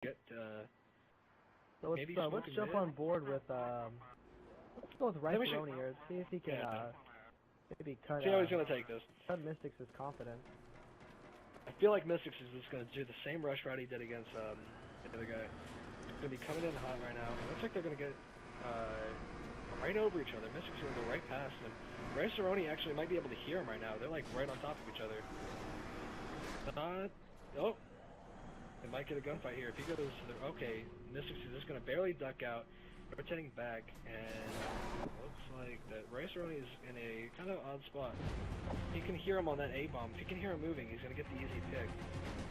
get So let's jump on board with let's go with Riceroni here. See if he can maybe cut. See how he's gonna take this. Cut Mystics' confidence. I feel like Mystics is just gonna do the same rush route he did against the other guy. He's gonna be coming in hot right now. It looks like they're gonna get right over each other. Mystics is gonna go right past him. Riceroni actually might be able to hear him right now. They're like right on top of each other. Oh. They might get a gunfight here. If he goes, okay, Mystics is just gonna barely duck out, rotating back, and looks like that Riceroni is in a kind of odd spot. He can hear him on that A-bomb. If he can hear him moving, he's gonna get the easy pick.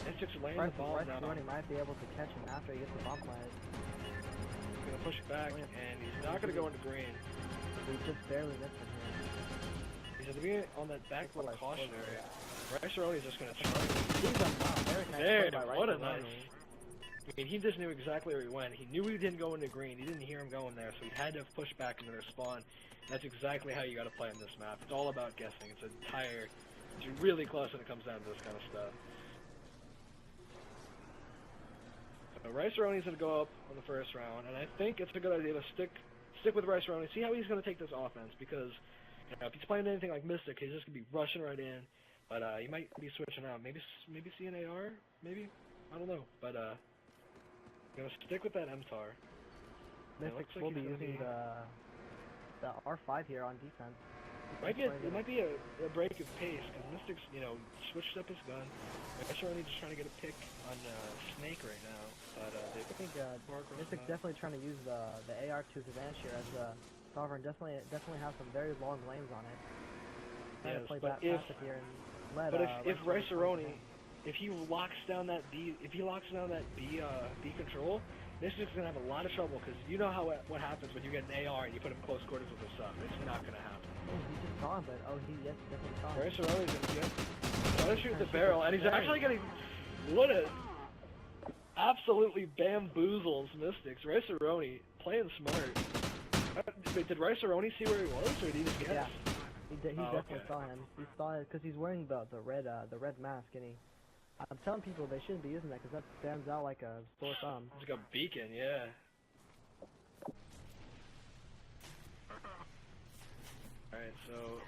Mystics laying the ball down. Riceroni might be able to catch him after he gets the bomb planted. He's gonna push it back, and he's not gonna go into green. He just barely missed him here. He's gonna be on that back little caution area. Riceroni's just gonna try. There, what a nice. I mean, he just knew exactly where he went. He knew he didn't go into green. He didn't hear him going there, so he had to push back into their spawn. That's exactly how you gotta play on this map. It's all about guessing. It's really close when it comes down to this kind of stuff. So Riceroni's gonna go up on the first round, and I think it's a good idea to stick with Riceroni. See how he's gonna take this offense, because if he's playing anything like Mystic, he's just gonna be rushing right in. But he might be switching out. Maybe see an AR? Maybe? I don't know. But gonna stick with that MTAR. Mystics will be using the R5 here on defense. It might be a break of pace, because Mystics, switched up his gun. Riceroni just trying to get a pick on Snake right now. But I think Mystics definitely trying to use the AR to his advantage here, as Sovereign definitely has some very long lanes on it. Yes, play but if Riceroni, if he locks down that B control, Mystic's gonna have a lot of trouble, because you know what happens when you get an AR and you put him close quarters with a sub. It's not gonna happen. Oh, he just saw him, but he definitely saw him. Riceroni's gonna shoot the barrel, and he's actually getting absolutely bamboozles Mystics. Riceroni playing smart. Did Riceroni see where he was, or did he just guess? Yeah. He definitely saw him. He saw it because he's wearing the red mask, and I'm telling people they shouldn't be using that, because that stands out like a sore thumb. It's like a beacon, yeah. Alright, so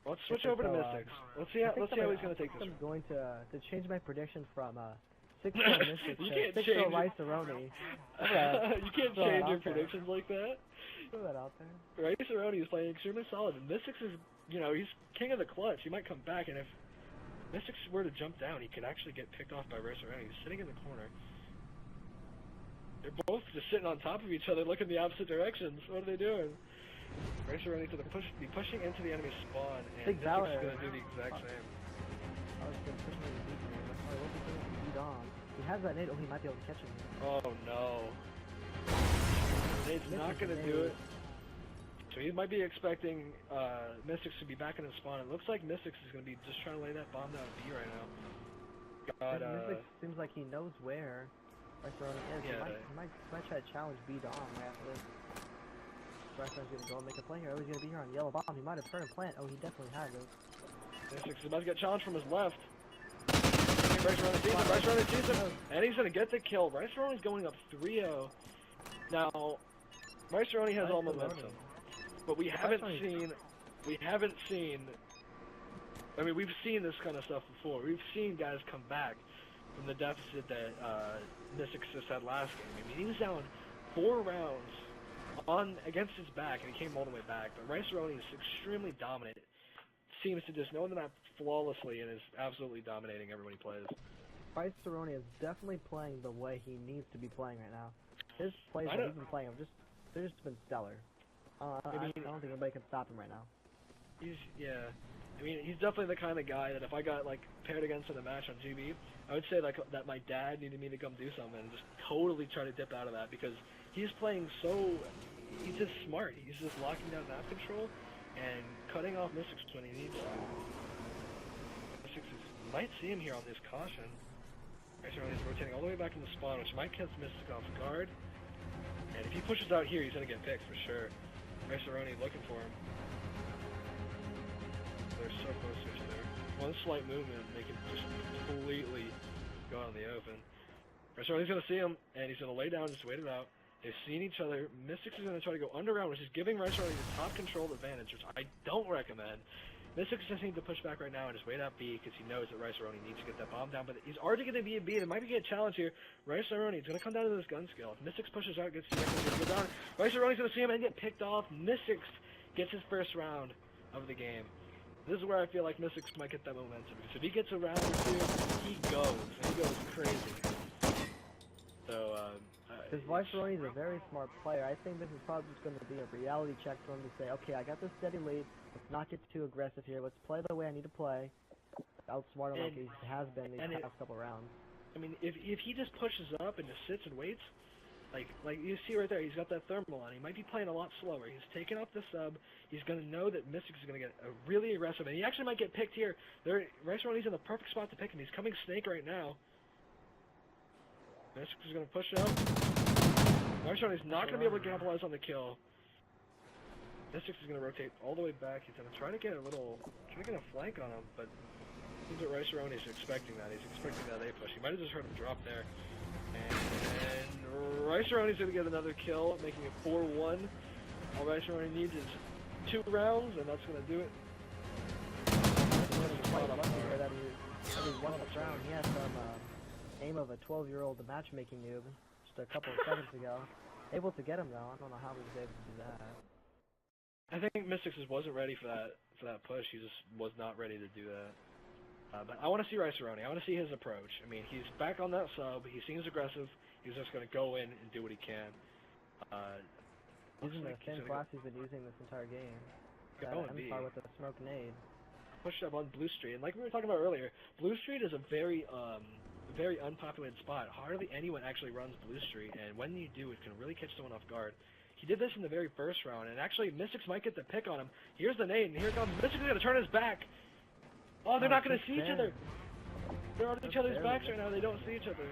let's switch over to Mystics. Let's see how he's gonna take this. I'm going to change my prediction from 6-0 Mystics to 6-0 Riceroni. You can't change your predictions like that. Throw that out there. Riceroni is playing extremely solid, and Mystics is, he's king of the clutch. He might come back, and if Mystics were to jump down, he could actually get picked off by Riceroni. He's sitting in the corner. They're both just sitting on top of each other, looking the opposite directions. What are they doing? Riceroni to be pushing into the enemy spawn, and Mystics is going to do the exact same. I was just pushing the beat man. I hope he's going to beat on. He has that nade. Oh, he might be able to catch him. Oh no. Nade's not going to do it. So he might be expecting Mystics to be back in his spawn. It looks like Mystics is going to be just trying to lay that bomb down B right now. Mystics seems like he knows where Riceroni is. Yeah, he might try to challenge B Dom right after this. Riceroni's going to go and make a play here. Oh, he's going to be here on yellow bomb. He might have turned a plant. Oh, he definitely has it. Mystics is about to get challenged from his left. Riceroni sees him, and he's going to get the kill. Riceroni's going up 3-0. Now, Riceroni has all momentum, but we haven't seen, I mean, we've seen this kind of stuff before. We've seen guys come back from the deficit that Mystics just had last game. I mean, he was down 4 rounds against his back, and he came all the way back, but Riceroni is extremely dominant. Seems to just know the map flawlessly and is absolutely dominating everyone he plays. Riceroni is definitely playing the way he needs to be playing right now. His plays that he's been playing they've just been stellar. I don't think anybody can stop him right now. I mean, he's definitely the kind of guy that if I got paired against in a match on GB, I would say that my dad needed me to come do something and just totally try to dip out of that, because he's playing he's just smart. He's just locking down map control and cutting off Mystics when he needs to. Mystics might see him here on this caution. Riceroni is rotating all the way back in the spawn, which might catch Mystic off guard. And if he pushes out here, he's going to get picked for sure. Riceroni looking for him. They're so close to each other. One slight movement, they can just completely go out in the open. Riceroni's gonna see him, and he's gonna lay down, just wait it out. They've seen each other. Mystics is gonna try to go underground, which is giving Riceroni the top control advantage, which I don't recommend. Mystics just needs to push back right now and just wait out B because he knows that Riceroni needs to get that bomb down. But he's already going to be a B, and it might be a challenge here. Riceroni is going to come down to this gun skill. If Mystics pushes out, gets the he's going to go down. Riceroni's going to see him and get picked off. Mystics gets his first round of the game. This is where I feel like Mystics might get that momentum. Because if he gets a round or two, he goes. And he goes crazy. So, because Riceroni is a very smart player. I think this is probably just going to be a reality check for him to say, okay, I got this steady lead. Let's not get too aggressive here. Let's play the way I need to play. Outsmart him like he has been these past couple rounds. I mean, if he just pushes up and just sits and waits, like you see right there, he's got that thermal on. He might be playing a lot slower. He's taking off the sub. He's going to know that Mystics is going to get really aggressive, and he actually might get picked here. Riceroni's in the perfect spot to pick him. He's coming Snake right now. Mystics is going to push out. Riceroni's not going to be able to capitalize on the kill. Mystics is going to rotate all the way back. He's going to try to get a flank on him, but it seems that Riceroni is expecting that. He's expecting that A push. He might have just heard him drop there. And Riceroni's going to get another kill, making it 4-1. All Riceroni needs is 2 rounds, and that's going to do it. He won the round. He had some aim of a 12-year-old matchmaking noob just a couple of seconds ago. Able to get him though. I don't know how he was able to do that. I think Mystics just wasn't ready for that push. He just was not ready to do that. But I want to see Riceroni. I want to see his approach. I mean, he's back on that sub. He seems aggressive. He's just going to go in and do what he can. Using the same class he's been using this entire game. Empire with the smoke nade. Pushed up on Blue Street, and like we were talking about earlier, Blue Street is a very unpopulated spot. Hardly anyone actually runs Blue Street, and when you do, it can really catch someone off guard. He did this in the very first round, and actually Mystics might get the pick on him. Here's the nade, and here comes Mystics. Going to turn his back. Oh, they're not going to see each other. They're on each other's backs right now. They don't see each other.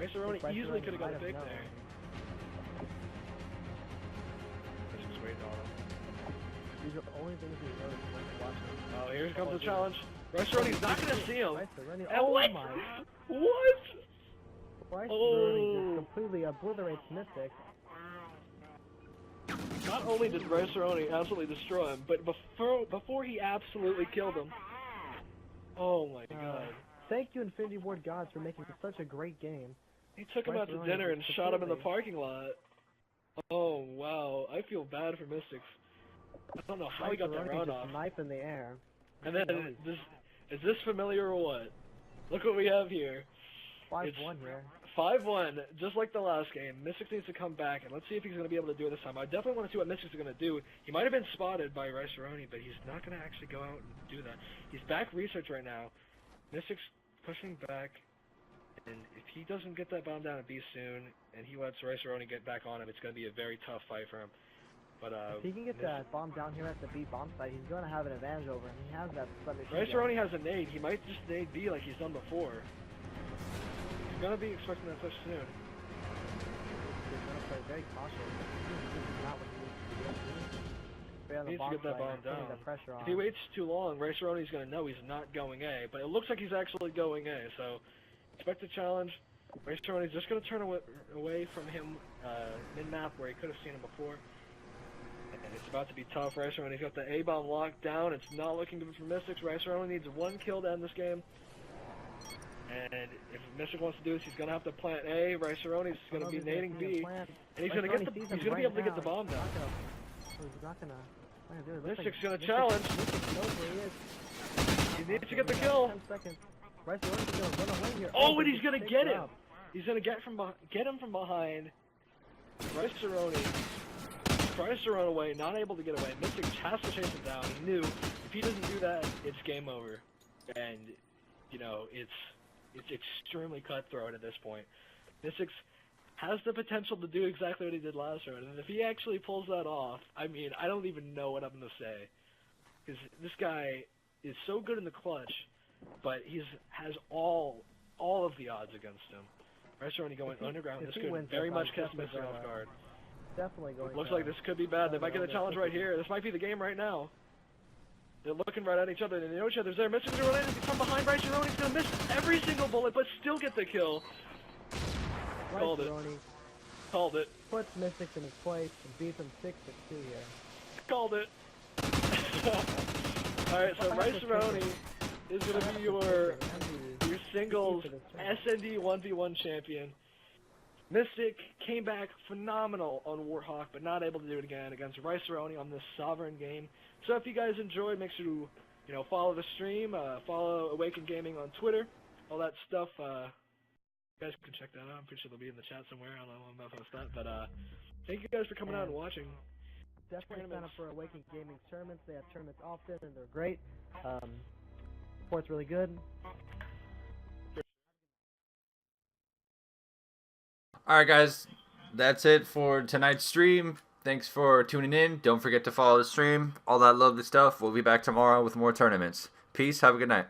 Riceroni easily could have got a pick there. Mystics waiting on him. These are the only things he knows when watching. Oh, here comes the challenge. Riceroni's not going to see him. Oh what? My! What? Riceroni just completely obliterates Mystics. Not only did Riceroni absolutely destroy him, but before he absolutely killed him. Oh my god. Thank you, Infinity Ward gods, for making such a great game. He took him out to dinner and shot him in the parking lot. Oh wow, I feel bad for Mystics. I don't know how he got that round off. Knife in the air. And then, is this familiar or what? Look what we have here. 5-1 here. 5-1, just like the last game. Mystics needs to come back, and let's see if he's going to be able to do it this time. I definitely want to see what Mystics is going to do. He might have been spotted by Riceroni, but he's not going to actually go out and do that. He's back research right now. Mystics pushing back, and if he doesn't get that bomb down at B soon, and he lets Riceroni get back on him, it's going to be a very tough fight for him. But if he can get that bomb down here at the B bomb site, he's going to have an advantage over him. He has that submachine gun. Riceroni has a nade. He might just nade B like he's done before. He's going to be expecting that push soon. He's going to play very cautious. This is not what he needs to do. He needs to get that bomb down. If he waits too long, Riceroni's going to know he's not going A, but it looks like he's actually going A, so expect a challenge. Riceroni's just going to turn away from him mid-map where he could have seen him before. And it's about to be tough. Riceroni's got the A-bomb locked down. It's not looking good for Mystics. Riceroni needs 1 kill to end this game. And if Mystic wants to do this, he's going to have to plant A. Riceroni's going to be nading B. And he's going to be able to get the bomb down. He's not going to... Mystic's going to challenge. He needs to get the kill. 10 seconds. Riceroni's going to run away here. Oh, and he's going to get him. He's going to get him from behind. Riceroni tries to run away, not able to get away. Mystic has to chase him down. He knew if he doesn't do that, it's game over. And, you know, it's extremely cutthroat at this point. Mystics has the potential to do exactly what he did last round, and if he actually pulls that off, I mean, I don't even know what I'm going to say. Because this guy is so good in the clutch, but he has all of the odds against him. Riceroni going underground, this could very much catch Mystic off guard. Definitely going. Looks like this could be bad. They might get a challenge right here. This might be the game right now. They're looking right at each other, and they know each other's there. Mystic's going to land from behind. Riceroni's going to miss every single bullet, but still get the kill. Called it. Riceroni Called it. puts Mystics in his place and beats him 6-2 here. Called it. Alright, so Riceroni is going to be your singles SnD 1v1 champion. Mystic came back phenomenal on Warhawk, but not able to do it again against Riceroni on this Sovereign game. So if you guys enjoyed, make sure to, follow the stream, follow Awaken Gaming on Twitter, all that stuff. You guys can check that out. I'm pretty sure they'll be in the chat somewhere. I don't know if I missed that, but thank you guys for coming out and watching. Definitely sign up for Awaken Gaming tournaments. They have tournaments often, and they're great. Support's really good. Alright guys, that's it for tonight's stream. Thanks for tuning in. Don't forget to follow the stream. All that lovely stuff. We'll be back tomorrow with more tournaments. Peace. Have a good night.